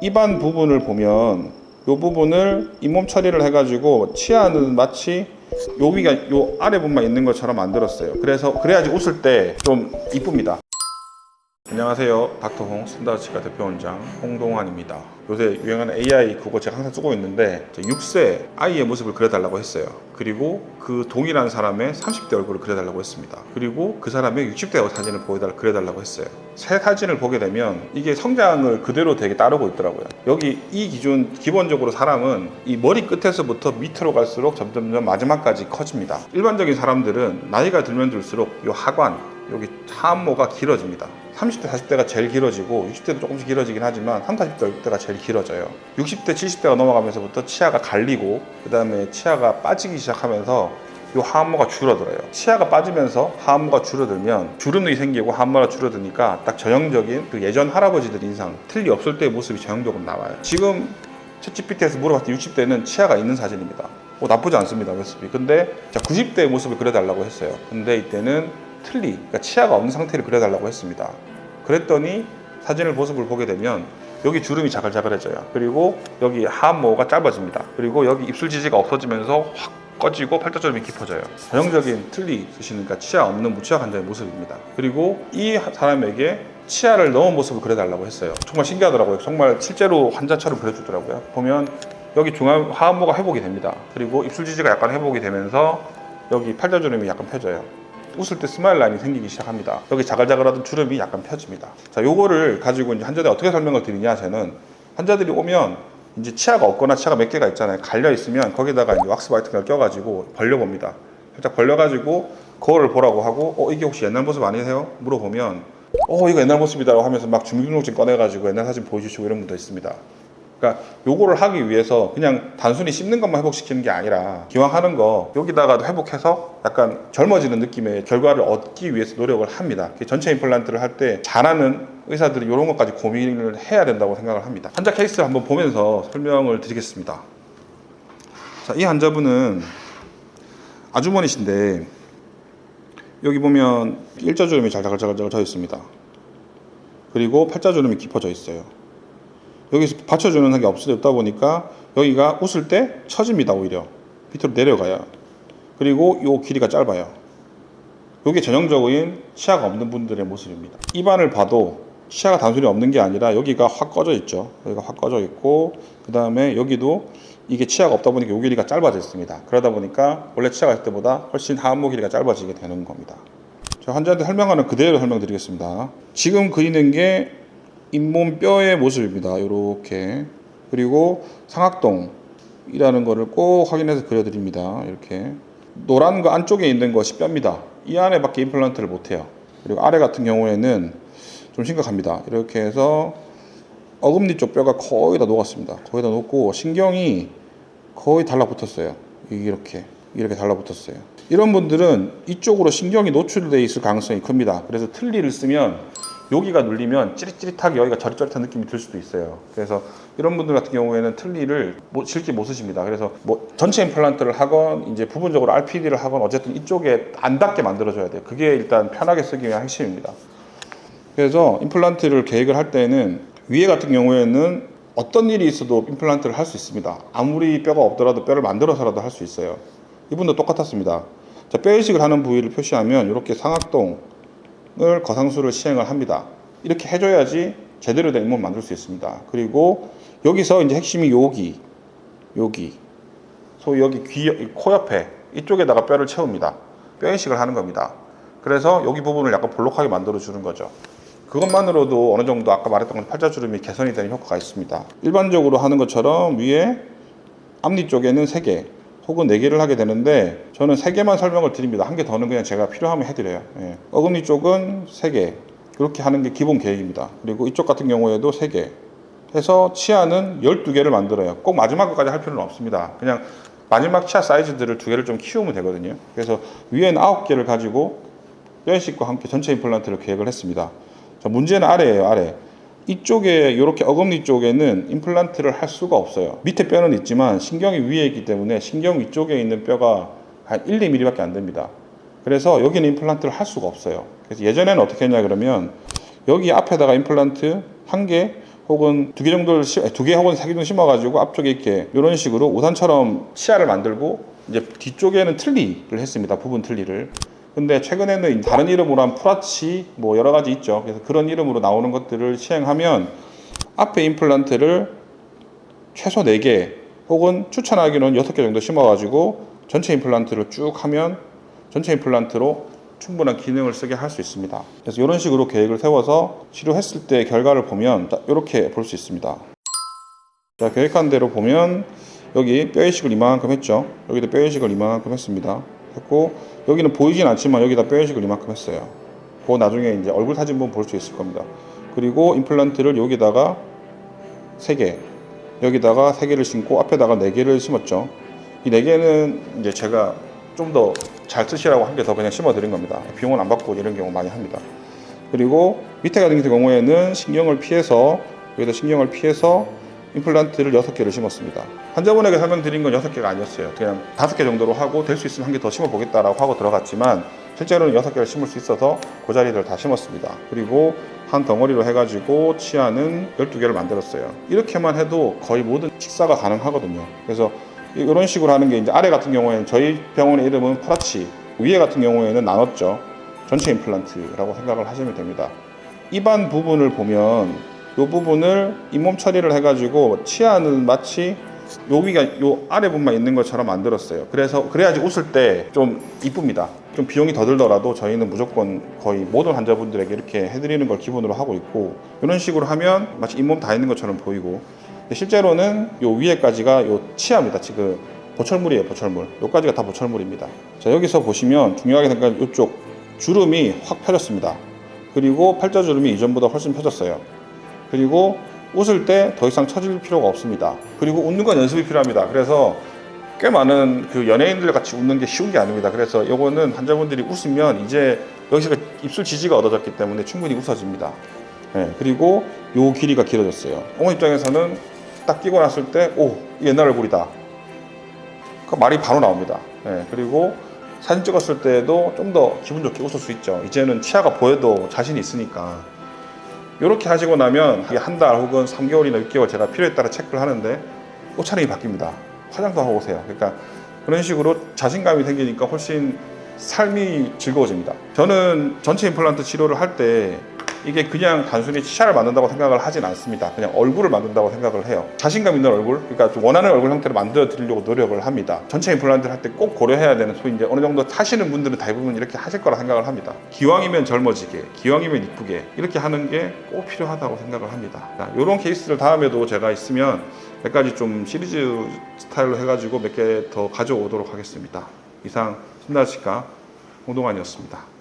입안 부분을 보면 이 부분을 잇몸 처리를 해가지고 치아는 마치 요 위가 요 아래 부분만 있는 것처럼 만들었어요. 그래야지 웃을 때 좀 이쁩니다. 안녕하세요. 닥터홍 스탠다드치과 대표원장 홍동환입니다. 요새 유행하는 AI 그거 제가 항상 쓰고 있는데 6세 아이의 모습을 그려달라고 했어요. 그리고 그 동일한 사람의 30대 얼굴을 그려달라고 했습니다. 그리고 그 사람의 60대 사진을 그려달라고 했어요. 세 사진을 보게 되면 이게 성장을 그대로 되게 따르고 있더라고요. 여기 이 기준 기본적으로 사람은 이 머리 끝에서부터 밑으로 갈수록 점점 마지막까지 커집니다. 일반적인 사람들은 나이가 들면 들수록 이 하관 여기 하안모가 길어집니다. 30대, 40대가 제일 길어지고 60대도 조금씩 길어지긴 하지만 30, 40대가 제일 길어져요. 60대, 70대가 넘어가면서부터 치아가 갈리고 그 다음에 치아가 빠지기 시작하면서 이 하안모가 줄어들어요. 치아가 빠지면서 하안모가 줄어들면 주름이 생기고 하안모가 줄어드니까 딱 전형적인 그 예전 할아버지들 인상, 틀니 없을 때의 모습이 전형적으로 나와요. 지금 챗GPT에서 물어봤더니 60대는 치아가 있는 사진입니다. 나쁘지 않습니다, 모습이. 근데 90대의 모습을 그려달라고 했어요. 근데 이때는 틀니, 그러니까 치아가 없는 상태를 그려달라고 했습니다. 그랬더니 사진을 모습을 보게 되면 여기 주름이 자글자글해져요. 그리고 여기 하안모가 짧아집니다. 그리고 여기 입술 지지가 없어지면서 확 꺼지고 팔자주름이 깊어져요. 전형적인 틀니 쓰시니까 치아 없는 무치아 환자의 모습입니다. 그리고 이 사람에게 치아를 넣은 모습을 그려달라고 했어요. 정말 신기하더라고요. 정말 실제로 환자처럼 그려주더라고요. 보면 여기 중앙 하안모가 회복이 됩니다. 그리고 입술 지지가 약간 회복이 되면서 여기 팔자주름이 약간 펴져요. 웃을 때 스마일 라인이 생기기 시작합니다. 여기 자글자글하던 주름이 약간 펴집니다. 자, 요거를 가지고 이제 환자들이 어떻게 설명을 드리냐, 저는 환자들이 오면 이제 치아가 없거나 치아가 몇 개가 있잖아요. 갈려 있으면 거기다가 이제 왁스 화이트를 껴가지고 벌려봅니다. 살짝 벌려가지고 거울을 보라고 하고, 이게 혹시 옛날 모습 아니세요? 물어보면, 이거 옛날 모습이다라고 하면서 막 주민등록증 꺼내가지고 옛날 사진 보여주시고 이런 분도 있습니다. 그러니까 요거를 하기 위해서 그냥 단순히 씹는 것만 회복시키는 게 아니라 기왕 하는 거 여기다가도 회복해서 약간 젊어지는 느낌의 결과를 얻기 위해서 노력을 합니다. 전체 임플란트를 할 때 잘하는 의사들이 이런 것까지 고민을 해야 된다고 생각을 합니다. 환자 케이스를 한번 보면서 설명을 드리겠습니다. 자, 이 환자분은 아주머니신데 여기 보면 일자주름이 자글자글 져 있습니다. 그리고 팔자주름이 깊어져 있어요. 여기서 받쳐주는 게 없다 보니까 여기가 웃을 때 처집니다. 오히려 밑으로 내려가요. 그리고 이 길이가 짧아요. 이게 전형적인 치아가 없는 분들의 모습입니다. 입안을 봐도 치아가 단순히 없는 게 아니라 여기가 확 꺼져 있죠. 여기가 확 꺼져 있고 그 다음에 여기도 이게 치아가 없다 보니까 이 길이가 짧아져 있습니다. 그러다 보니까 원래 치아가 있을 때보다 훨씬 하안모 길이가 짧아지게 되는 겁니다. 제가 환자한테 설명하는 그대로 설명드리겠습니다. 지금 그리는 게 잇몸 뼈의 모습입니다. 이렇게. 그리고 상악동이라는 거를 꼭 확인해서 그려드립니다. 이렇게. 노란 거 안쪽에 있는 것이 뼈입니다. 이 안에 밖에 임플란트를 못해요. 그리고 아래 같은 경우에는 좀 심각합니다. 이렇게 해서 어금니 쪽 뼈가 거의 다 녹았습니다. 거의 다 녹고 신경이 거의 달라붙었어요. 이렇게 달라붙었어요. 이런 분들은 이쪽으로 신경이 노출되어 있을 가능성이 큽니다. 그래서 틀니를 쓰면 여기가 눌리면 찌릿찌릿하게 여기가 저릿저릿한 느낌이 들 수도 있어요. 그래서 이런 분들 같은 경우에는 틀니를 실제 못 쓰십니다. 그래서 전체 임플란트를 하건 이제 부분적으로 RPD를 하건 어쨌든 이쪽에 안 닿게 만들어줘야 돼요. 그게 일단 편하게 쓰기 위한 핵심입니다. 그래서 임플란트를 계획을 할 때는 위에 같은 경우에는 어떤 일이 있어도 임플란트를 할 수 있습니다. 아무리 뼈가 없더라도 뼈를 만들어서라도 할 수 있어요. 이분도 똑같았습니다. 자, 뼈 이식을 하는 부위를 표시하면 이렇게 상악동 거상술을 시행을 합니다. 이렇게 해줘야지 제대로 된 잇몸을 만들 수 있습니다. 그리고 여기서 이제 핵심이 여기 소위 여기 코 옆에 이쪽에다가 뼈를 채웁니다. 뼈 이식을 하는 겁니다. 그래서 여기 부분을 약간 볼록하게 만들어 주는 거죠. 그것만으로도 어느 정도 아까 말했던 것처럼 팔자주름이 개선이 되는 효과가 있습니다. 일반적으로 하는 것처럼 위에 앞니 쪽에는 3개 혹은 4개를 하게 되는데 저는 3개만 설명을 드립니다. 1개 더는 그냥 제가 필요하면 해드려요. 어금니 쪽은 3개 그렇게 하는 게 기본 계획입니다. 그리고 이쪽 같은 경우에도 3개 해서 치아는 12개를 만들어요. 꼭 마지막 것까지 할 필요는 없습니다. 그냥 마지막 치아 사이즈들을 2개를 좀 키우면 되거든요. 그래서 위에는 9개를 가지고 뼈이식과 함께 전체 임플란트를 계획을 했습니다. 자, 문제는 아래예요. 아래. 이쪽에 이렇게 어금니 쪽에는 임플란트를 할 수가 없어요. 밑에 뼈는 있지만 신경이 위에 있기 때문에 신경 위쪽에 있는 뼈가 한 1, 2mm밖에 안 됩니다. 그래서 여기는 임플란트를 할 수가 없어요. 그래서 예전에는 어떻게 했냐 그러면 여기 앞에다가 임플란트 1개 혹은 2개 정도를 2개 혹은 3개 정도 심어가지고 앞쪽에 이렇게 이런 식으로 우산처럼 치아를 만들고 이제 뒤쪽에는 틀니를 했습니다. 부분 틀니를. 근데 최근에는 다른 이름으로 한 프라치 뭐 여러 가지 있죠. 그래서 그런 이름으로 나오는 것들을 시행하면 앞에 임플란트를 최소 4개 혹은 추천하기로는 6개 정도 심어가지고 전체 임플란트를 쭉 하면 전체 임플란트로 충분한 기능을 쓰게 할 수 있습니다. 그래서 이런 식으로 계획을 세워서 치료했을 때 결과를 보면 이렇게 볼 수 있습니다. 자, 계획한 대로 보면 여기 뼈 이식을 이만큼 했죠. 여기도 뼈 이식을 이만큼 했습니다. 했고 여기는 보이진 않지만 여기다 뼈 이식을 이만큼 했어요. 그거 나중에 이제 얼굴 사진 보면 볼 수 있을 겁니다. 그리고 임플란트를 여기다가 3개, 여기다가 3개를 심고 앞에다가 4개를 심었죠. 이 4개는 이제 제가 좀 더 잘 쓰시라고 한 개 더 그냥 심어 드린 겁니다. 비용은 안 받고 이런 경우 많이 합니다. 그리고 밑에 같은 경우에는 신경을 피해서 여기다 신경을 피해서 임플란트를 6개를 심었습니다. 환자분에게 설명드린 건 6개가 아니었어요. 그냥 5개 정도로 하고 될 수 있으면 한 개 더 심어 보겠다라고 하고 들어갔지만 실제로는 6개를 심을 수 있어서 그 자리를 다 심었습니다. 그리고 한 덩어리로 해가지고 치아는 12개를 만들었어요. 이렇게만 해도 거의 모든 식사가 가능하거든요. 그래서 이런 식으로 하는 게 이제 아래 같은 경우에는 저희 병원의 이름은 프라치, 위에 같은 경우에는 나눴죠. 전체 임플란트라고 생각을 하시면 됩니다. 입안 부분을 보면 이 부분을 잇몸 처리를 해가지고 치아는 마치 여기가 요 아래 부분만 있는 것처럼 만들었어요. 그래서 그래야지 웃을 때 좀 이쁩니다. 좀 비용이 더 들더라도 저희는 무조건 거의 모든 환자분들에게 이렇게 해드리는 걸 기본으로 하고 있고 이런 식으로 하면 마치 잇몸 다 있는 것처럼 보이고 실제로는 요 위에까지가 요 치아입니다. 지금 보철물이에요. 보철물. 요까지가 다 보철물입니다. 자, 여기서 보시면 중요하게 생각하면 이쪽 주름이 확 펴졌습니다. 그리고 팔자주름이 이전보다 훨씬 펴졌어요. 그리고 웃을 때 더 이상 처질 필요가 없습니다. 그리고 웃는 건 연습이 필요합니다. 그래서 꽤 많은 그 연예인들 같이 웃는 게 쉬운 게 아닙니다. 그래서 요거는 환자분들이 웃으면 이제 여기서 입술 지지가 얻어졌기 때문에 충분히 웃어집니다. 네, 그리고 요 길이가 길어졌어요. 어머니 입장에서는 딱 끼고 났을 때, 오, 옛날 얼굴이다. 그 말이 바로 나옵니다. 네, 그리고 사진 찍었을 때도 좀 더 기분 좋게 웃을 수 있죠. 이제는 치아가 보여도 자신이 있으니까. 이렇게 하시고 나면 한 달 혹은 3개월이나 6개월 제가 필요에 따라 체크를 하는데 옷차림이 바뀝니다. 화장도 하고 오세요. 그러니까 그런 식으로 자신감이 생기니까 훨씬 삶이 즐거워집니다. 저는 전체 임플란트 치료를 할 때 이게 그냥 단순히 치아를 만든다고 생각을 하진 않습니다. 그냥 얼굴을 만든다고 생각을 해요. 자신감 있는 얼굴, 그러니까 좀 원하는 얼굴 형태를 만들어 드리려고 노력을 합니다. 전체 임플란트를 할 때 꼭 고려해야 되는 소위 이제 어느 정도 하시는 분들은 대부분 이렇게 하실 거라 생각을 합니다. 기왕이면 젊어지게, 기왕이면 이쁘게 이렇게 하는 게 꼭 필요하다고 생각을 합니다. 이런 케이스를 다음에도 제가 있으면 몇 가지 좀 시리즈 스타일로 해가지고 몇 개 더 가져오도록 하겠습니다. 이상 신다치과 홍동환이었습니다.